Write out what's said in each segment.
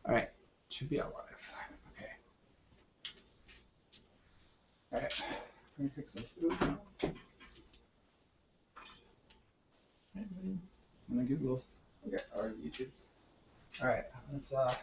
All right, should be out live. Okay. All right, let me fix some food now. And then Google's. Okay, or YouTube's. All right, let's oh.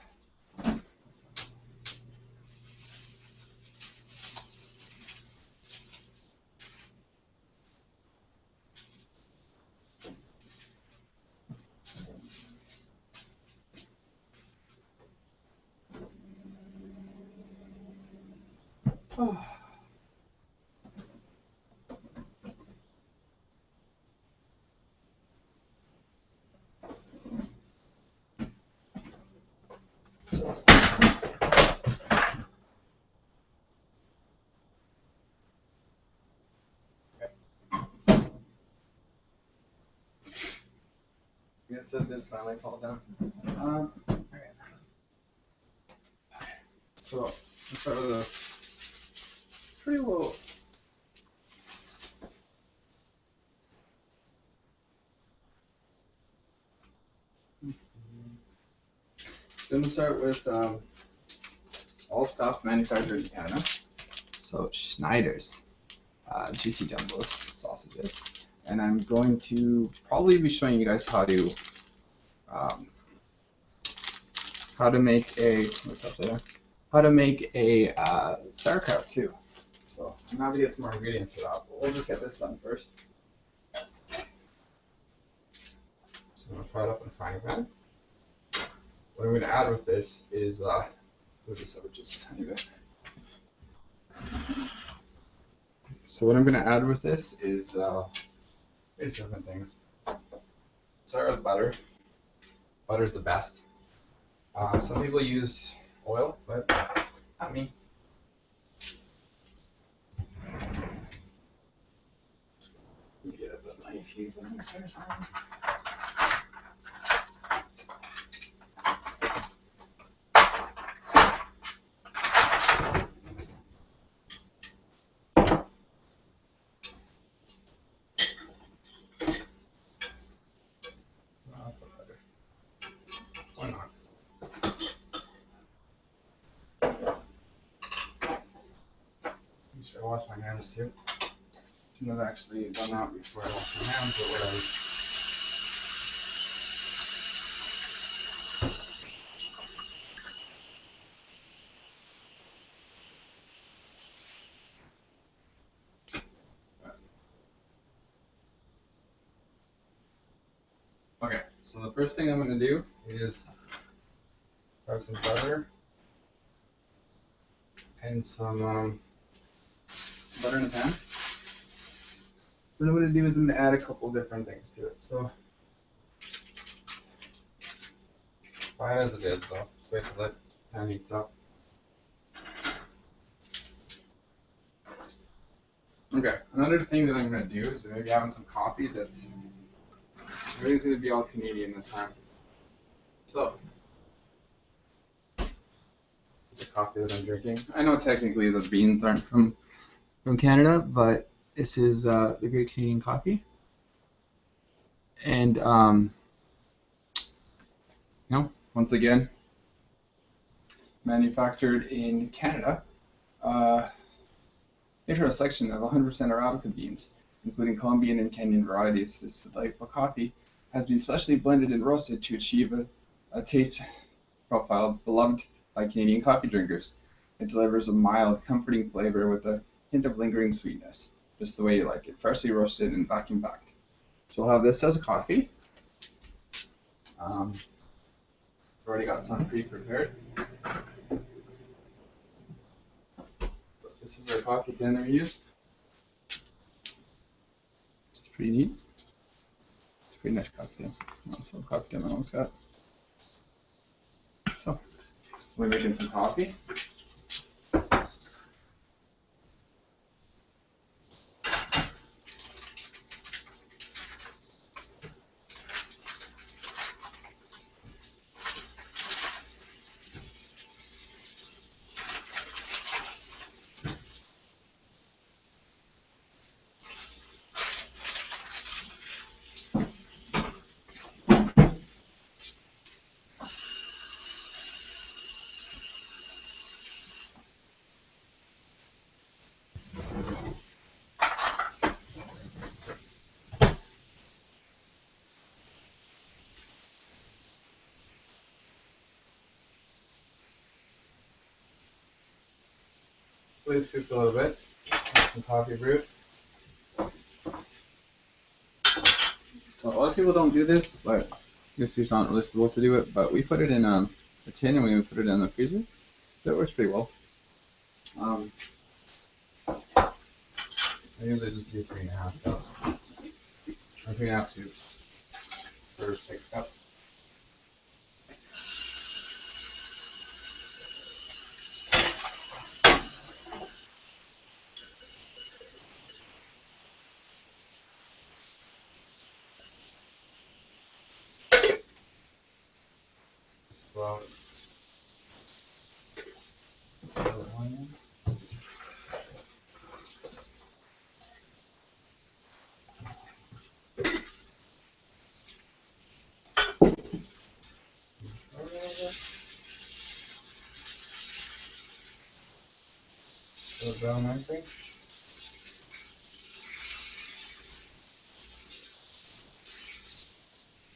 I guess it did finally fall down. All right. So let's start with a pretty low. Then we'll start with all stuff manufactured in Canada. So Schneider's juicy jumbos sausages, and I'm going to probably be showing you guys um, how to make a what's up there? How to make a sauerkraut too. So I'm gonna have to get some more ingredients for that, but we'll just get this done first. So I'm gonna fry it up in a frying pan. What I'm gonna add with this is move this over just a tiny bit. So what I'm gonna add with this is various different things. Start with butter. Butter's the best. Some people use oil, but not me. Get a bit of knife here. Why not? Make sure I wash my hands too. Shouldn't have actually done that before I wash my hands, but whatever. Okay, so the first thing I'm going to do is add some butter and some butter in the pan. What I'm going to do is I'm going to add a couple different things to it. So, fry it as it is though. Just wait till that pan heats up. Okay, another thing that I'm going to do is maybe having some coffee that's everything's going to be all Canadian this time. So, the coffee that I'm drinking. I know technically the beans aren't from Canada, but this is the Great Canadian Coffee. And, once again, manufactured in Canada. Here's a selection of 100% Arabica beans, including Colombian and Kenyan varieties. This delightful coffee has been specially blended and roasted to achieve a taste profile beloved by Canadian coffee drinkers. It delivers a mild, comforting flavor with a hint of lingering sweetness, just the way you like it, freshly roasted and vacuum packed. So we'll have this as a coffee. I've already got some pre-prepared. This is our coffee tin that we use. It's pretty neat. It's a pretty nice coffee tin. Also, coffee tin I almost got. So, we're making some coffee. Please cook a little bit. Some coffee brew. So a lot of people don't do this, but I guess you're not really supposed to do it. But we put it in a tin and we put it in the freezer. That works pretty well. I usually just do 3.5 cups. Or 3.5 scoops for 6 cups. Well, brown nicely.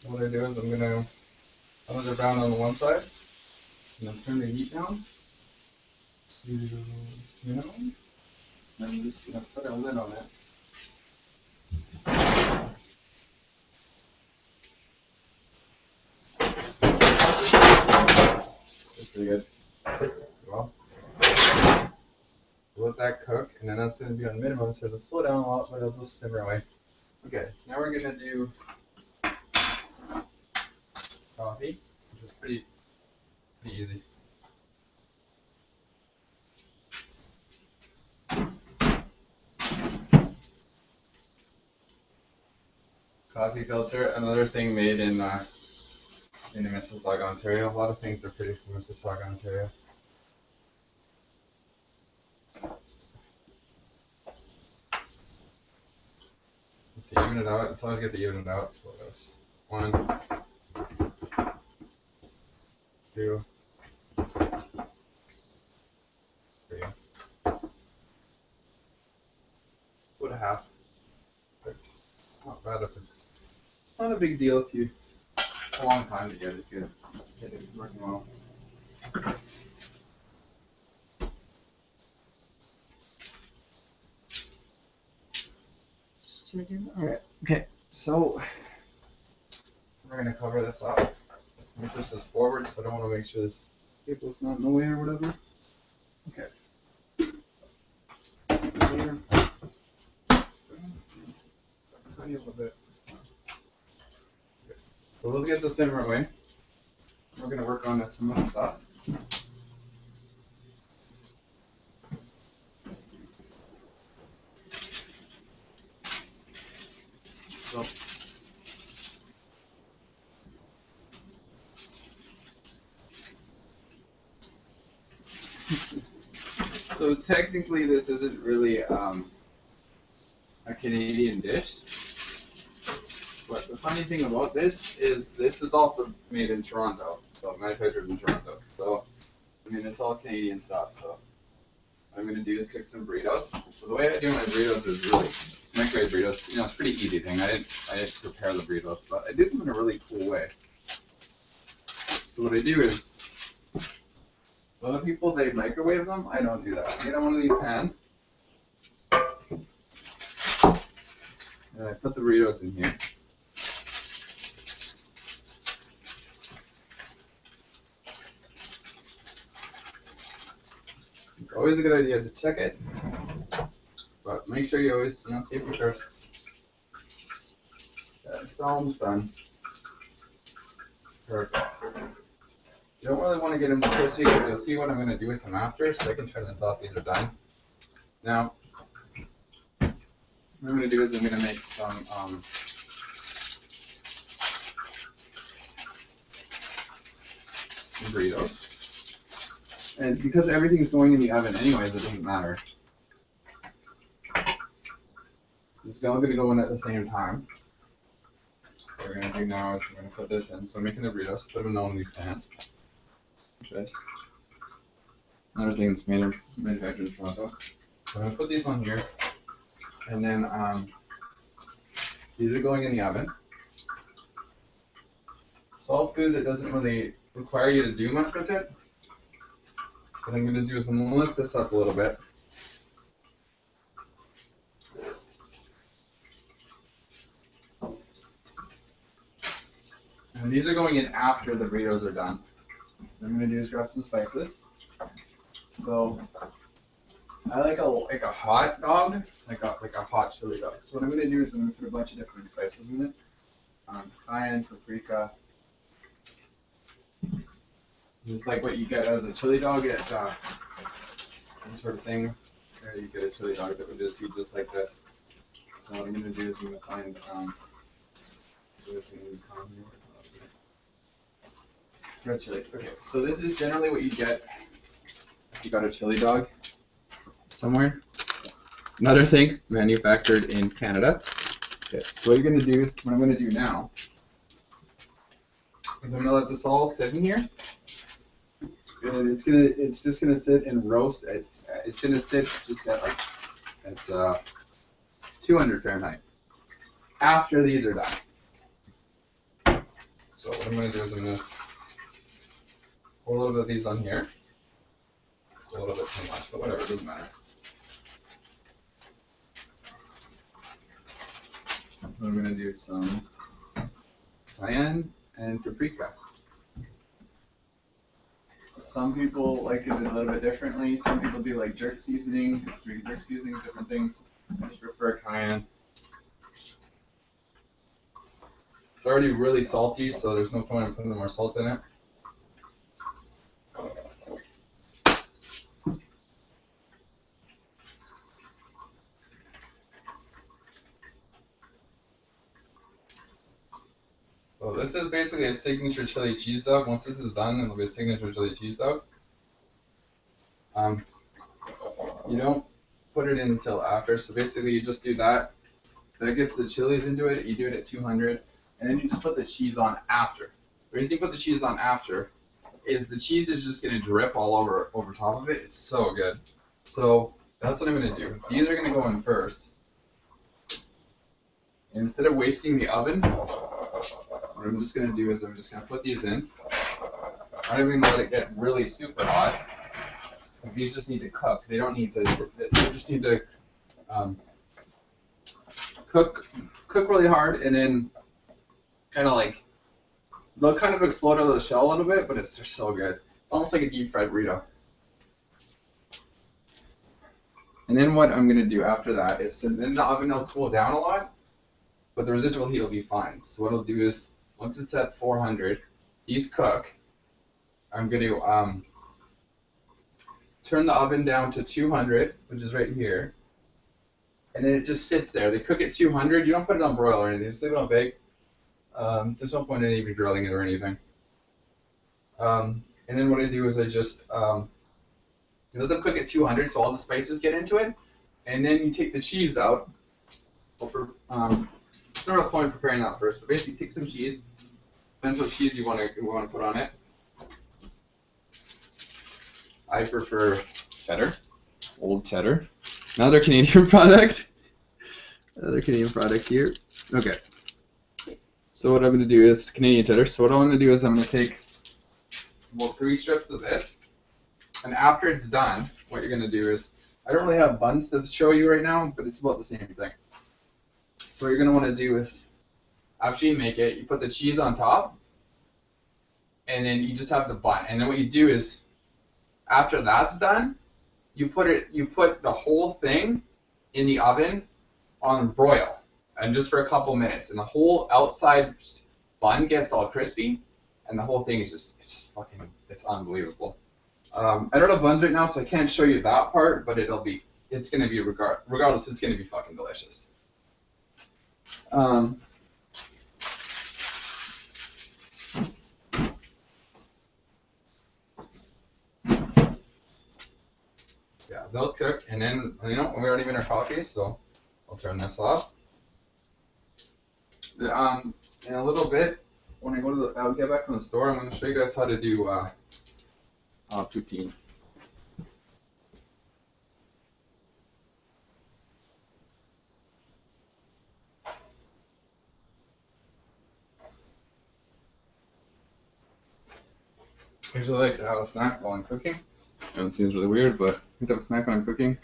What I do is I'm gonna let it brown on the one side, and then turn the heat down to minimum. And I'm just gonna put a lid on it. That's pretty good. Well, let that cook, and then that's gonna be on minimum, so it'll slow down a lot, but it'll just simmer away. Okay, now we're gonna do coffee, which is pretty easy. Coffee filter, another thing made in Mississauga, Ontario. A lot of things are produced in Mississauga, Ontario. To even it out, it's always good to even it out. So there's 1, 2, 3. Put a half. It's not bad if it's not a big deal if you. It's a long time to get it good. Get it working well. Alright, okay, so we're gonna cover this up. Make this is forward, so I don't want to make sure this cable's not in the way or whatever. Okay. Here. Tiny little bit. Okay. So let's get the simmer away. We're gonna work on some other stuff. So technically this isn't really a Canadian dish, but the funny thing about this is also made in Toronto, so manufactured in Toronto. So I mean it's all Canadian stuff. So what I'm gonna do is cook some burritos. So the way I do my burritos is really it's microwave burritos. You know, it's a pretty easy thing. I didn't prepare the burritos, but I do them in a really cool way. So what I do is other people, they microwave them. I don't do that. I get on one of these pans, and I put the burritos in here. It's always a good idea to check it, but make sure you always, safety first. It's almost done. Perfect. You don't really want to get them crispy because you'll see what I'm going to do with them after, so I can turn this off. These are done. Now, what I'm going to do is I'm going to make some burritos. And because everything's going in the oven anyways, it doesn't matter. It's all going to go in at the same time. What we're going to do now is we're going to put this in. So I'm making the burritos, put them in one of these pans. This. Another thing that's manufactured in Toronto. So I'm going to put these on here. And then these are going in the oven. It's all food that doesn't really require you to do much with it. What I'm going to do is I'm going to lift this up a little bit. And these are going in after the burritos are done. What I'm gonna do is grab some spices. So I like a hot dog, like a hot chili dog. So what I'm gonna do is I'm gonna put a bunch of different spices in it. Cayenne, paprika. Just like what you get as a chili dog at some sort of thing. There you get a chili dog that would just be just like this. So what I'm gonna do is I'm gonna find red chilies. Okay, so this is generally what you get if you got a chili dog somewhere. Another thing, manufactured in Canada. Okay, so what you're gonna do is, what I'm gonna do now is I'm gonna let this all sit in here. And it's just gonna sit and roast at, it's gonna sit just at like, at 200 Fahrenheit. After these are done. So what I'm gonna do is I'm gonna pour a little bit of these on here. It's a little bit too much, but whatever, it doesn't matter. I'm gonna do some cayenne and paprika. Some people like it a little bit differently. Some people do like jerk seasoning, different things. I just prefer cayenne. It's already really salty, so there's no point in putting more salt in it. So this is basically a signature chili cheese dog. Once this is done, it'll be a signature chili cheese dog. You don't put it in until after, so basically you just do that. That gets the chilies into it. You do it at 200, and then you just put the cheese on after. The reason you put the cheese on after is the cheese is just going to drip all over top of it. It's so good. So that's what I'm going to do. These are going to go in first. And instead of wasting the oven, what I'm just going to do is I'm just going to put these in. I'm not even going to let it get really super hot, because these just need to cook. They don't need to, they just need to cook really hard, and then kind of like, they'll kind of explode out of the shell a little bit, but they're so good. It's almost like a deep fried burrito. And then what I'm going to do after that is, and then the oven will cool down a lot, but the residual heat will be fine. So what I'll do is, once it's at 400, these cook. I'm going to turn the oven down to 200, which is right here, and then it just sits there. They cook at 200. You don't put it on broil or anything. Just leave it on bake. There's no point in even grilling it or anything. And then what I do is I just let them cook at 200, so all the spices get into it, and then you take the cheese out. There's no real point in preparing that first, but basically take some cheese. Depends what cheese you want to put on it. I prefer cheddar, old cheddar. Another Canadian product. Another Canadian product here. Okay. So what I'm going to do is Canadian cheddar. So what I'm going to do is I'm going to take about 3 strips of this, and after it's done, what you're going to do is, I don't really have buns to show you right now, but it's about the same thing. So what you're going to want to do is, after you make it, you put the cheese on top, and then you just have the bun. And then what you do is, after that's done, you put the whole thing in the oven on broil, and just for a couple minutes, and the whole outside bun gets all crispy, and the whole thing is it's unbelievable. I don't have buns right now, so I can't show you that part, but it's gonna be regardless, it's gonna be fucking delicious. Yeah, those cook, and then we already made our coffee, so I'll turn this off. In a little bit, when I'll get back from the store, I'm going to show you guys how to do poutine. I usually like to have a snack while I'm cooking. I know it seems really weird, but I like to have a snack when I'm cooking.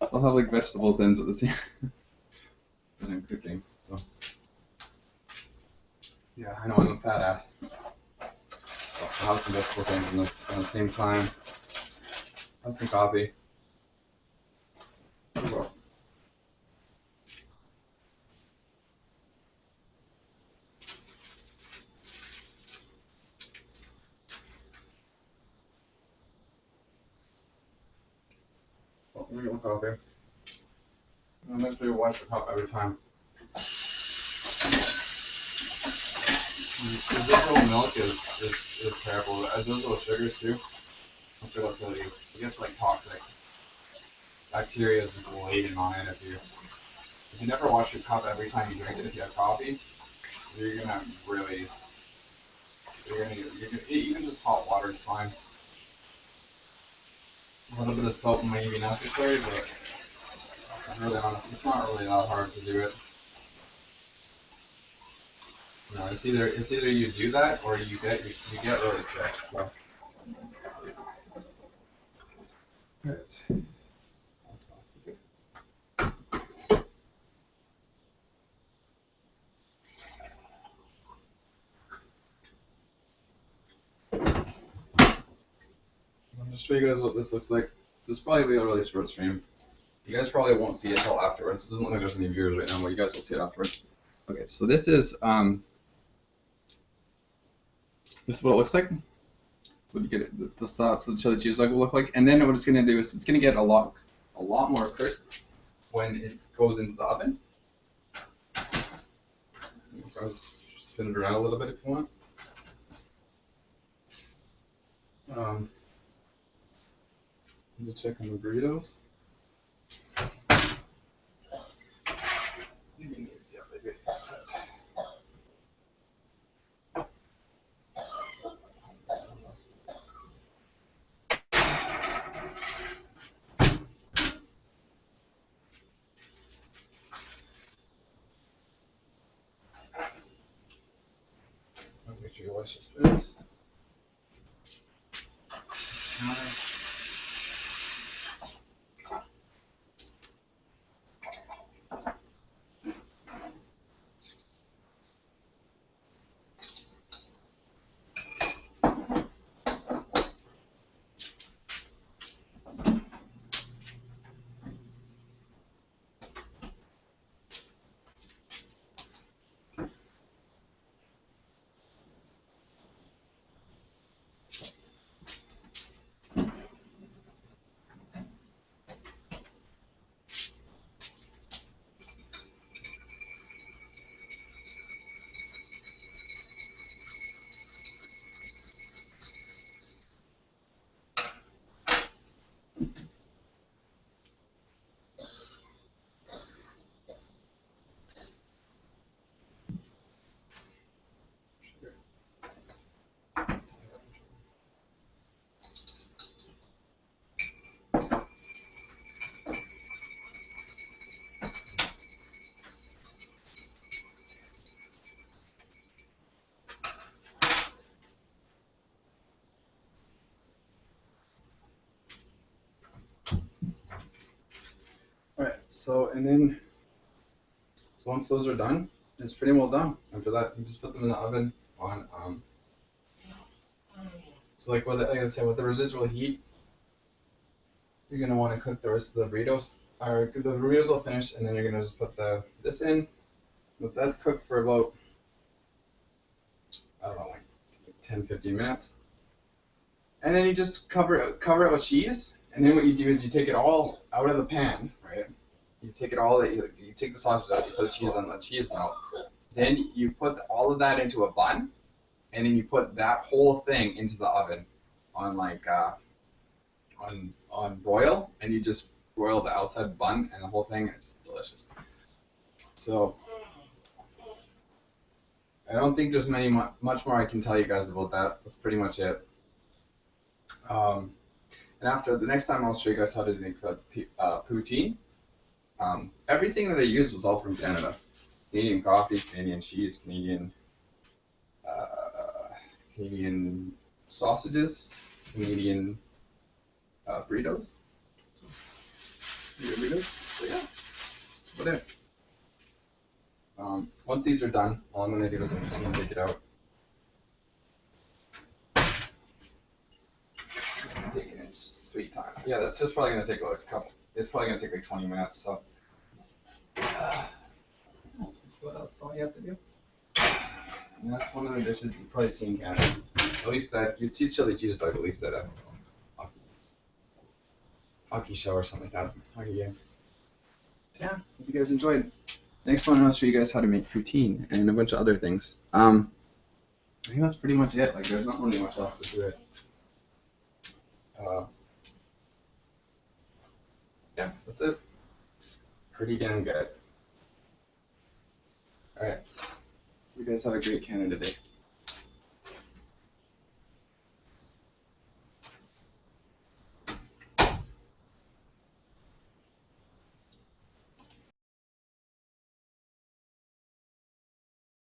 So I'll have like vegetable things at the same when I'm cooking. So Yeah, I know, I'm a fat ass. I'll have some vegetable things at the same time. Have some coffee. Well, let me get my coffee. I'm going to wash the cup every time. Residual milk is terrible. Residual sugars too. Which will kill you. It gets like toxic. Bacteria is just laden on it if you never wash your cup every time you drink it. If you have coffee, you're gonna really even just hot water is fine. A little bit of salt may be necessary, but I'm really honest, it's not really that hard to do it. No, it's either you do that or you get really sick. So. Right. I'll just show you guys what this looks like. This will probably be a really short stream. You guys probably won't see it until afterwards. It doesn't look like there's any viewers right now, but you guys will see it afterwards. Okay, so this is what it looks like. What you get the sauce, the chili cheese will look like, and then what it's gonna do is it's gonna get a lot more crisp when it goes into the oven. Spin it around a little bit if you want. Check on the burritos. Make sure you wash your spoons. Alright, so once those are done, it's pretty well done. After that, you just put them in the oven on so like like I said, with the residual heat, you're gonna want to cook the rest of the burritos. Or the burritos will finish, and then you're gonna just put this in. Let that cook for about, I don't know, like 10-15 minutes. And then you just cover it with cheese. And then what you do is you take it all out of the pan, right? You take it all, you take the sausage out, you put the cheese on the cheese melt. Then you put all of that into a bun, and then you put that whole thing into the oven on like on broil, and you just broil the outside bun and the whole thing. It's delicious. So I don't think there's much more I can tell you guys about that. That's pretty much it. And after the next time, I'll show you guys how to make the poutine. Everything that I used was all from Canada. Canadian coffee, Canadian cheese, Canadian sausages, Canadian burritos. So yeah, that's about it. Once these are done, all I'm gonna do is I'm just gonna take it out. Just gonna take it in sweet time. Yeah, that's just probably gonna take like a couple. It's probably gonna take like 20 minutes. So. That's what else all you have to do. And that's one of the dishes you've probably seen in Canada. At least that you'd see chili cheese dog at least at a hockey show or something like that. Hockey game. Yeah, hope you guys enjoyed. Next one, I'll show you guys how to make poutine and a bunch of other things. I think that's pretty much it. Like, there's not really much else to it. Yeah, that's it. Pretty damn good. All right. You guys have a great Canada Day.